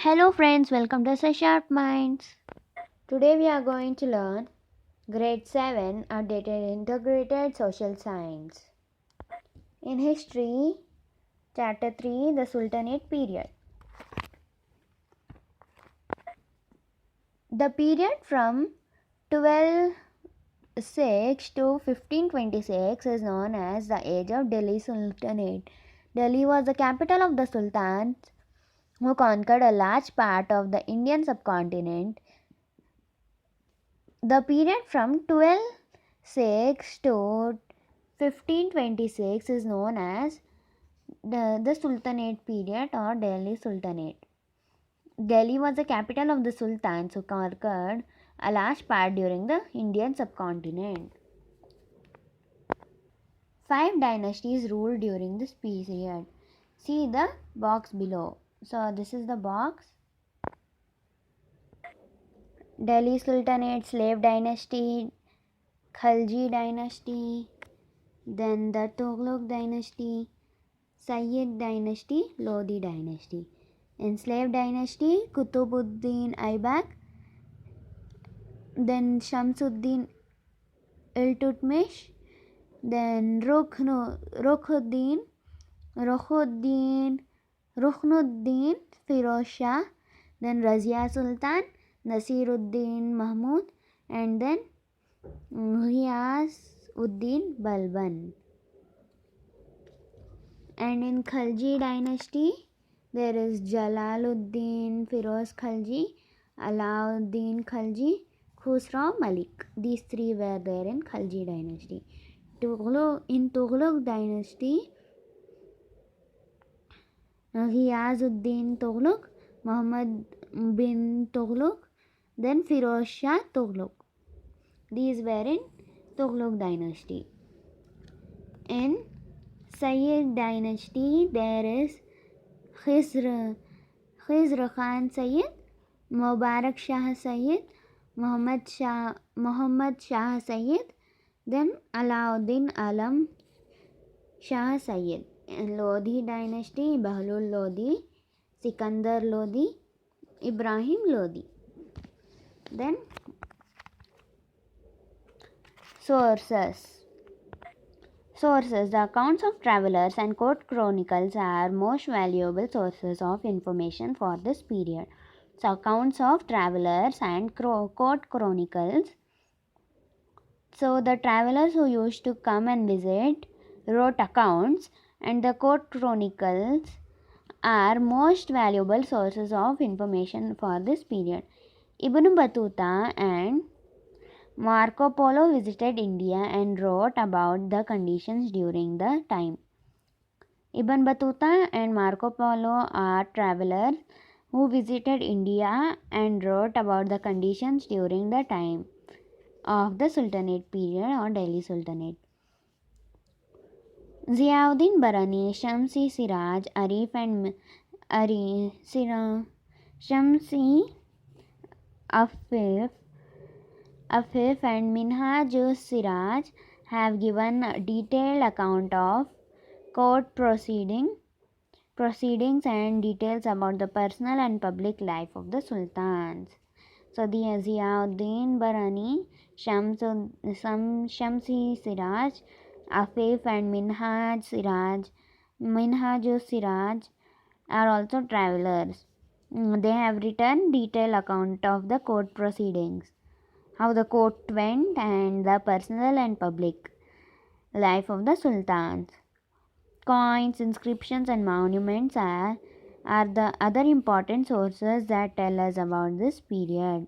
Hello friends, welcome to Such Sharp Minds. Today we are going to learn Grade 7 Updated Integrated Social Science. In History, Chapter 3 The Sultanate Period. The period from 1206 to 1526 is known as the Age of Delhi Sultanate. Delhi was the capital of the sultans who conquered a large part of the Indian subcontinent. The period from 1206 to 1526 is known as the Sultanate period or Delhi Sultanate. Delhi was the capital of the sultans who conquered a large part during the Indian subcontinent. 5 dynasties ruled during this period. See the box below. So this is the box. Delhi Sultanate, Slave Dynasty, Khalji Dynasty, then the Tughlaq Dynasty, Sayyid Dynasty, Lodi Dynasty. Enslaved Dynasty, Kutubuddin Aibak, then Shamsuddin Iltutmish, then Rukhuddin Firoz Shah, then Razia Sultan, Nasiruddin Mahmud, and then Ghiyas Uddin Balban. And in Khalji dynasty, there is Jalaluddin Firoz Khalji, Alauddin Khalji, Khusrau Malik. These three were there in Khalji dynasty. In Tughlaq dynasty, Ghiyazuddin Tughlaq, Muhammad bin Tughlaq, then Firoz Shah Tughlaq. These were in Tughlaq dynasty. In Sayyid dynasty, there is Khizr Khan Sayyid, Mubarak Shah Sayyid, Muhammad Shah Sayyid, then Alauddin Alam Shah Sayyid. In Lodi dynasty, Bahlul Lodi, Sikandar Lodi, Ibrahim Lodi. Then Sources. The accounts of travelers and court chronicles are most valuable sources of information for this period. So, accounts of travelers and court chronicles. So, the travelers who used to come and visit wrote accounts, and the court chronicles are most valuable sources of information for this period. Ibn Battuta and Marco Polo visited India and wrote about the conditions during the time. Ibn Battuta and Marco Polo are travelers who visited India and wrote about the conditions during the time of the Sultanate period or Delhi Sultanate. Ziauddin Barani, Shamsi Siraj, Arif and Shamsi Afif and Minhaj Siraj have given a detailed account of court proceedings and details about the personal and public life of the sultans. So the Ziauddin Barani, Shamsi Siraj, Afif and Minhaj Siraj are also travelers. They have written detailed account of the court proceedings, how the court went, and the personal and public life of the sultans. Coins, inscriptions and monuments are the other important sources that tell us about this period.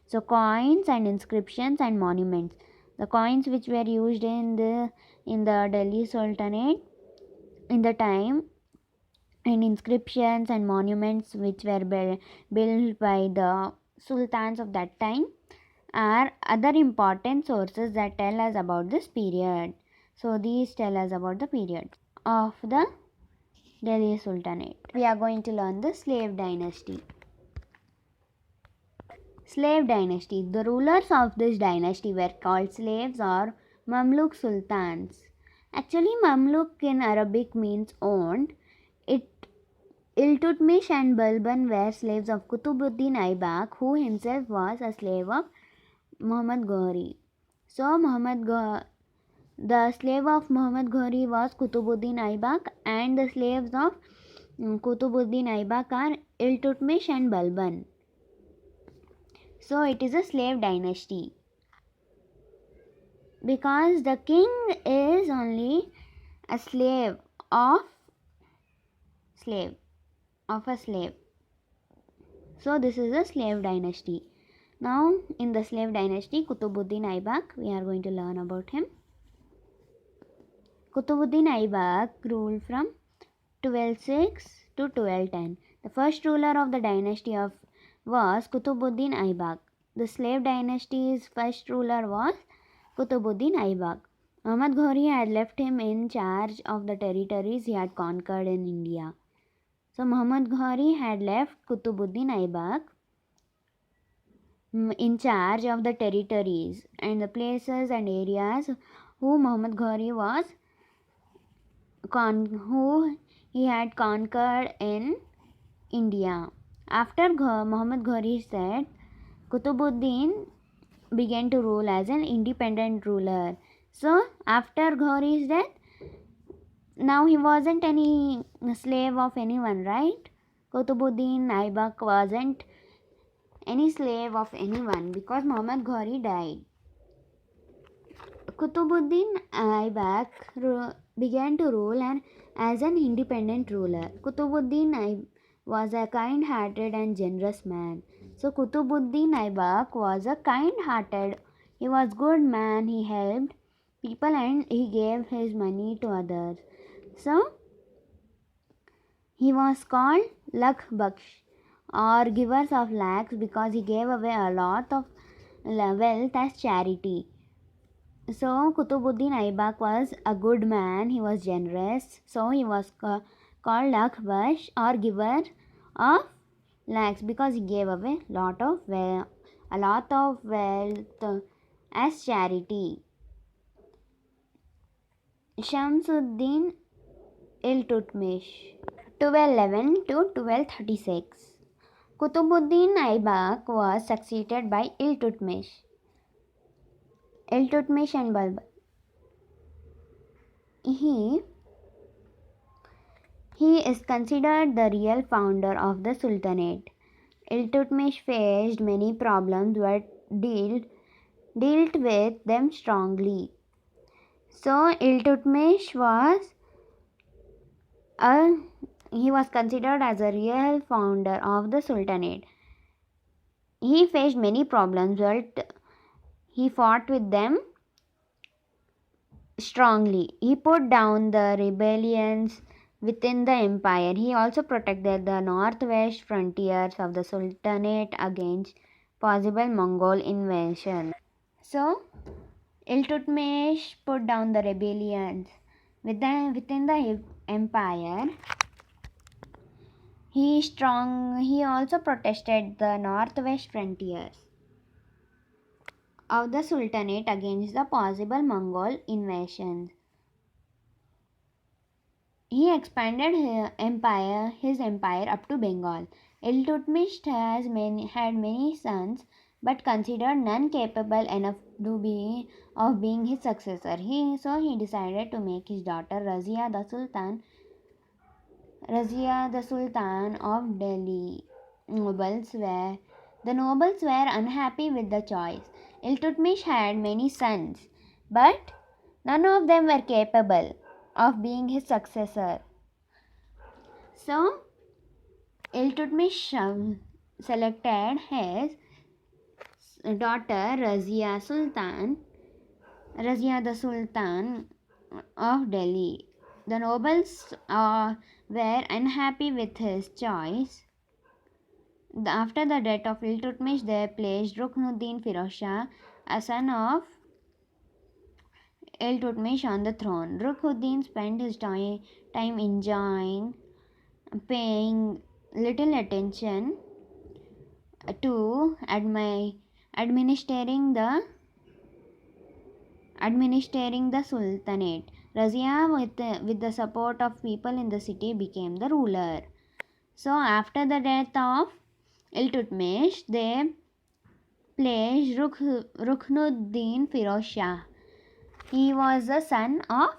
So coins and inscriptions and monuments. The coins which were used in the Delhi Sultanate in the time, and inscriptions and monuments which were built by the sultans of that time are other important sources that tell us about this period. So these tell us about the period of the Delhi Sultanate. We are going to learn the slave dynasty. Slave dynasty. The rulers of this dynasty were called slaves or Mamluk sultans. Actually, Mamluk in Arabic means owned. It Iltutmish and Balban were slaves of Kutubuddin Aibak, who himself was a slave of Muhammad Ghori. So the slave of Muhammad Ghori was Kutubuddin Aibak, and the slaves of Kutubuddin Aibak are Iltutmish and Balban. So it is a slave dynasty. Because the king is only a of slave of a slave. So this is a slave dynasty. Now in the slave dynasty, Kutubuddin Aibak, we are going to learn about him. Kutubuddin Aibak ruled from 1206 to 1210. The first ruler of the dynasty was Kutubuddin Aibak. The slave dynasty's first ruler was Kutubuddin Aibak. Muhammad Ghori had left him in charge of the territories he had conquered in India. So Muhammad Ghori had left Kutubuddin Aibak in charge of the territories and the places and areas who Muhammad Ghori was who he had conquered in India. After Muhammad Ghori's death, Kutubuddin began to rule as an independent ruler. So after Ghori's death, now he wasn't any slave of anyone, right? Kutubuddin Aibak wasn't any slave of anyone because Muhammad Ghori died. Kutubuddin Aibak began to rule as an independent ruler. Kutubuddin was a kind-hearted and generous man. So Kutubuddin Aibak was a kind-hearted. He was good man. He helped people and he gave his money to others. So he was called Lakh Baksh or givers of lakhs because he gave away a lot of wealth as charity. So Kutubuddin Aibak was a good man. He was generous. So he was called Lakh Baksh or giver of lakhs because he gave away a lot of wealth as charity. Shamsuddin Iltutmish 1211 to 1236. Kutubuddin Aibak was succeeded by Iltutmish and Balban. He is considered the real founder of the Sultanate. Iltutmish faced many problems but dealt with them strongly. So Iltutmish was considered as a real founder of the Sultanate. He faced many problems but he fought with them strongly. He put down the rebellions within the empire. He also protected the northwest frontiers of the Sultanate against possible Mongol invasion. So, Iltutmish put down the rebellions within the empire. He also protested the northwest frontiers of the Sultanate against the possible Mongol invasions. He expanded his empire up to Bengal. Iltutmish had many sons, but considered none capable enough of being his successor. So he decided to make his daughter Razia the Sultan of Delhi. The nobles were unhappy with the choice. Iltutmish had many sons, but none of them were capable of being his successor. So Iltutmish selected his daughter Razia the Sultan of Delhi. The nobles were unhappy with his choice. After the death of Iltutmish, they placed Ruknuddin Firozshah, a son of Iltutmish, on the throne. Ruknuddin spent his time enjoying, paying little attention to administering the Sultanate. Razia, with the support of people in the city, became the ruler. So after the death of Iltutmish, they placed Ruknuddin Firoz Shah. He was the son of